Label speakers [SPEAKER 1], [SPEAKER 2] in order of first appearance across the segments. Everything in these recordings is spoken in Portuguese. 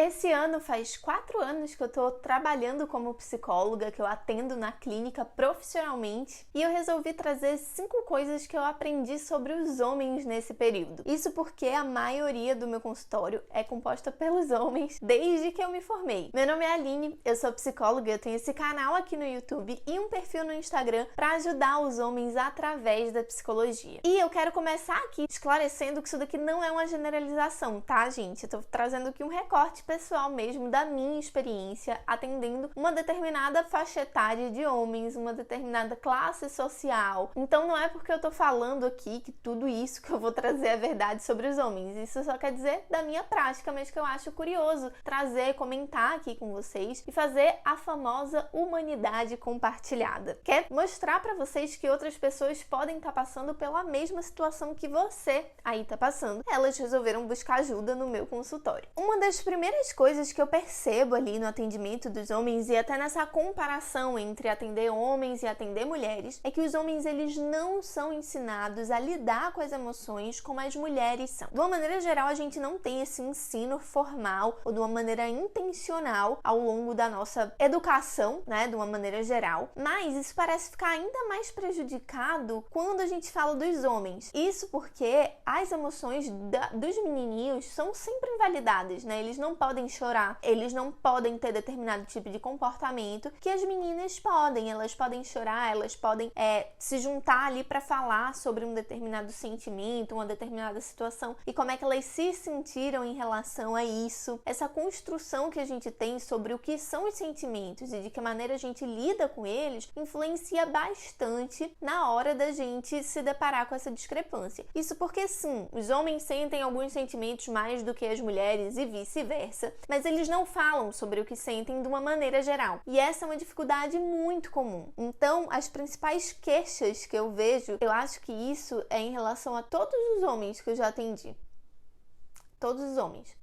[SPEAKER 1] Esse ano faz 4 anos que eu tô trabalhando como psicóloga, que eu atendo na clínica profissionalmente, e eu resolvi trazer 5 coisas que eu aprendi sobre os homens nesse período. Isso porque a maioria do meu consultório é composta pelos homens desde que eu me formei. Meu nome é Aline, eu sou psicóloga, eu tenho esse canal aqui no YouTube e um perfil no Instagram para ajudar os homens através da psicologia. E eu quero começar aqui esclarecendo que isso daqui não é uma generalização, tá, gente? Eu tô trazendo aqui um recorte pessoal mesmo da minha experiência atendendo uma determinada faixa etária de homens, uma determinada classe social. Então não é porque eu tô falando aqui que tudo isso que eu vou trazer é verdade sobre os homens. Isso só quer dizer da minha prática, mas que eu acho curioso trazer, comentar aqui com vocês e fazer a famosa humanidade compartilhada. Quer mostrar pra vocês que outras pessoas podem estar passando pela mesma situação que você aí tá passando. Elas resolveram buscar ajuda no meu consultório. Uma das primeiras coisas que eu percebo ali no atendimento dos homens e até nessa comparação entre atender homens e atender mulheres é que os homens eles não são ensinados a lidar com as emoções como as mulheres são. De uma maneira geral, a gente não tem esse ensino formal ou de uma maneira intencional ao longo da nossa educação, né, de uma maneira geral, mas isso parece ficar ainda mais prejudicado quando a gente fala dos homens. Isso porque as emoções dos menininhos são sempre invalidadas, né? Eles não podem chorar, eles não podem ter determinado tipo de comportamento que as meninas podem. Elas podem chorar, elas podem se juntar ali para falar sobre um determinado sentimento, uma determinada situação e como é que elas se sentiram em relação a isso. Essa construção que a gente tem sobre o que são os sentimentos e de que maneira a gente lida com eles influencia bastante na hora da gente se deparar com essa discrepância. Isso porque sim, os homens sentem alguns sentimentos mais do que as mulheres e vice-versa, mas eles não falam sobre o que sentem de uma maneira geral. E essa é uma dificuldade muito comum. Então, as principais queixas que eu vejo, eu acho que isso é em relação a todos os homens que eu já atendi. Todos os homens.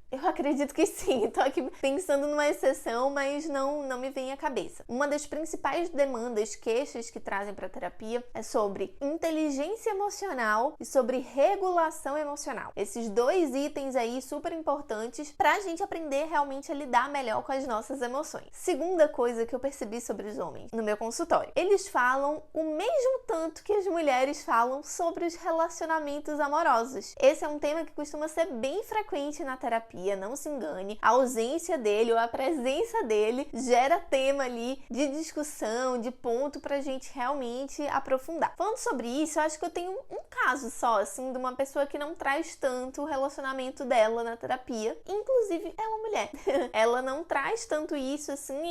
[SPEAKER 1] Eu acredito que sim, tô aqui pensando numa exceção, mas não me vem à cabeça. Uma das principais demandas, queixas que trazem para terapia é sobre inteligência emocional e sobre regulação emocional. Esses 2 itens aí super importantes pra gente aprender realmente a lidar melhor com as nossas emoções. Segunda coisa que eu percebi sobre os homens no meu consultório. Eles falam o mesmo tanto que as mulheres falam sobre os relacionamentos amorosos. Esse é um tema que costuma ser bem frequente na terapia. Não se engane, a ausência dele ou a presença dele gera tema ali de discussão, de ponto pra gente realmente aprofundar. Falando sobre isso, eu acho que eu tenho um caso só, assim, de uma pessoa que não traz tanto o relacionamento dela na terapia. Inclusive, é uma mulher. Ela não traz tanto isso, assim,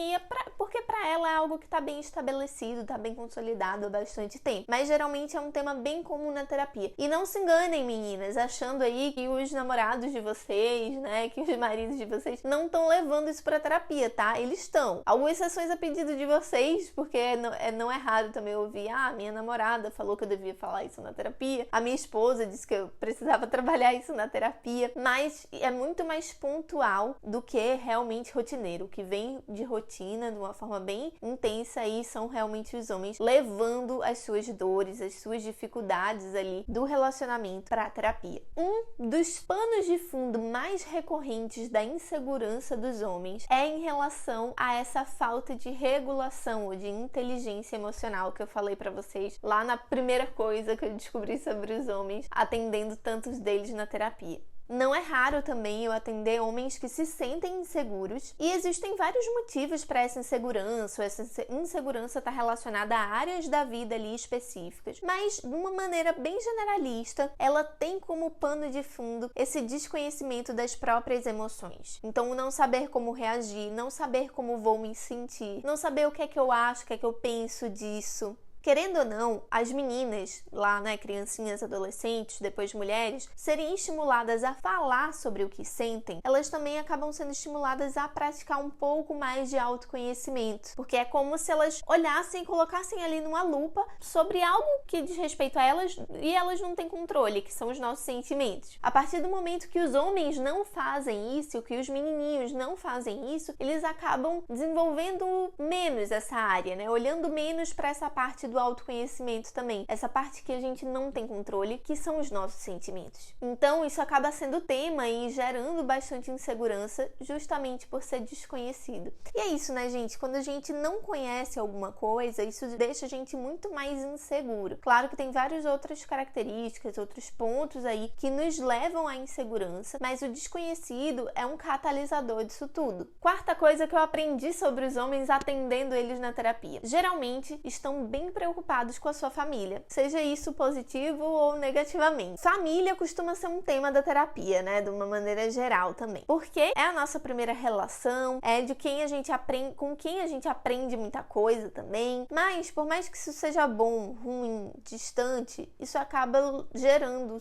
[SPEAKER 1] porque pra ela é algo que tá bem estabelecido, tá bem consolidado há bastante tempo. Mas geralmente é um tema bem comum na terapia. E não se enganem, meninas, achando aí que os namorados de vocês, né, que os maridos de vocês não estão levando isso pra terapia, tá? Eles estão. Algumas sessões a pedido de vocês, porque não é raro também ouvir, minha namorada falou que eu devia falar isso na terapia, a minha esposa disse que eu precisava trabalhar isso na terapia, mas é muito mais pontual do que realmente rotineiro. O que vem de rotina, de uma forma bem intensa aí, são realmente os homens levando as suas dores, as suas dificuldades ali do relacionamento pra terapia. Um dos panos de fundo mais recorrentes da insegurança dos homens é em relação a essa falta de regulação ou de inteligência emocional que eu falei pra vocês lá na primeira coisa que eu descobri sobre os homens, atendendo tantos deles na terapia. Não é raro também eu atender homens que se sentem inseguros e existem vários motivos para essa insegurança. Essa insegurança está relacionada a áreas da vida ali específicas, mas de uma maneira bem generalista, ela tem como pano de fundo esse desconhecimento das próprias emoções. Então, não saber como reagir, não saber como vou me sentir, não saber o que é que eu acho, o que é que eu penso disso. Querendo ou não, as meninas, lá, né, criancinhas, adolescentes, depois mulheres, serem estimuladas a falar sobre o que sentem, elas também acabam sendo estimuladas a praticar um pouco mais de autoconhecimento, porque é como se elas olhassem e colocassem ali numa lupa sobre algo que diz respeito a elas e elas não têm controle, que são os nossos sentimentos. A partir do momento que os homens não fazem isso, que os menininhos não fazem isso, eles acabam desenvolvendo menos essa área, né, olhando menos para essa parte do do autoconhecimento também, essa parte que a gente não tem controle, que são os nossos sentimentos. Então isso acaba sendo tema e gerando bastante insegurança, justamente por ser desconhecido. E é isso, né, gente? Quando a gente não conhece alguma coisa, isso deixa a gente muito mais inseguro. Claro que tem várias outras características, outros pontos aí que nos levam à insegurança, mas o desconhecido é um catalisador disso tudo. Quarta coisa que eu aprendi sobre os homens atendendo eles na terapia. Geralmente estão bem preocupados com a sua família, seja isso positivo ou negativamente. Família costuma ser um tema da terapia, né, de uma maneira geral também, porque é a nossa primeira relação, é de quem a gente aprende, com quem a gente aprende muita coisa também, mas por mais que isso seja bom, ruim, distante, isso acaba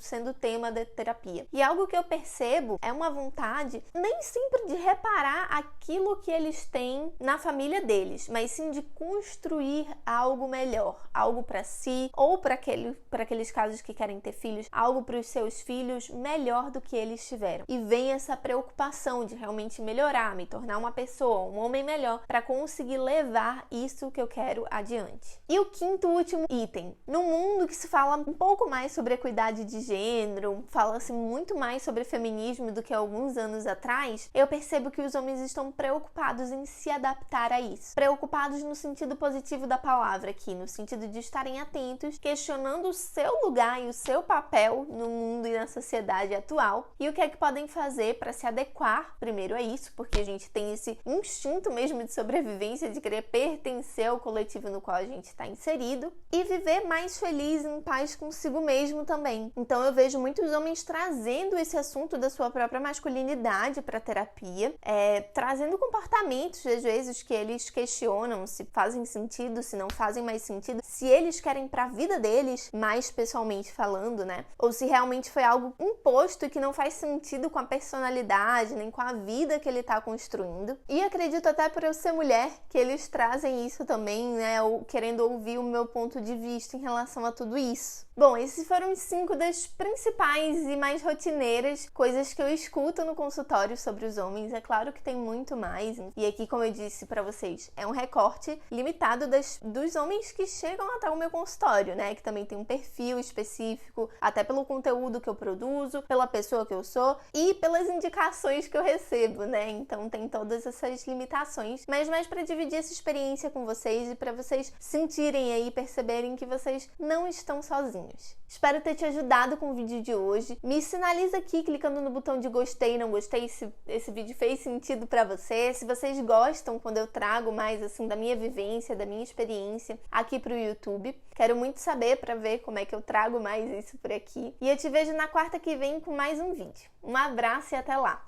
[SPEAKER 1] sendo tema da terapia. E algo que eu percebo é uma vontade nem sempre de reparar aquilo que eles têm na família deles, mas sim de construir algo melhor, algo para si ou para aqueles casos que querem ter filhos, algo para os seus filhos melhor do que eles tiveram. E vem essa preocupação de realmente melhorar, me tornar uma pessoa, um homem melhor para conseguir levar isso que eu quero adiante. E o quinto e último item, no mundo que se fala um pouco mais sobre equidade de gênero, fala-se muito mais sobre feminismo do que alguns anos atrás, eu percebo que os homens estão preocupados em se adaptar a isso. Preocupados no sentido positivo da palavra aqui, no sentido de estarem atentos, questionando o seu lugar e o seu papel no mundo e na sociedade atual e o que é que podem fazer para se adequar primeiro a isso, porque a gente tem esse instinto mesmo de sobrevivência, de querer pertencer ao coletivo no qual a gente está inserido e viver mais feliz, em paz consigo mesmo também. Então eu vejo muitos homens trazendo esse assunto da sua própria masculinidade para a terapia, trazendo comportamentos, às vezes, que eles questionam se fazem sentido, se não fazem mais sentido, se eles querem para a vida deles, mais pessoalmente falando, né? Ou se realmente foi algo imposto que não faz sentido com a personalidade, nem com a vida que ele está construindo. E acredito até por eu ser mulher, que eles trazem isso também, né? Ou querendo ouvir o meu ponto de vista em relação a tudo isso. Bom, esses foram os 5 das principais e mais rotineiras coisas que eu escuto no consultório sobre os homens. É claro que tem muito mais. E aqui, como eu disse pra vocês, é um recorte limitado dos homens que chegam até o meu consultório, né? Que também tem um perfil específico, até pelo conteúdo que eu produzo, pela pessoa que eu sou e pelas indicações que eu recebo, né? Então tem todas essas limitações, mas mais pra dividir essa experiência com vocês e pra vocês sentirem aí, perceberem que vocês não estão sozinhos. Espero ter te ajudado com o vídeo de hoje. Me sinaliza aqui clicando no botão de gostei, não gostei, se esse vídeo fez sentido pra você, se vocês gostam quando eu trago mais assim da minha vivência, da minha experiência aqui pro YouTube. Quero muito saber pra ver como é que eu trago mais isso por aqui. E eu te vejo na quarta que vem com mais um vídeo. Um abraço e até lá!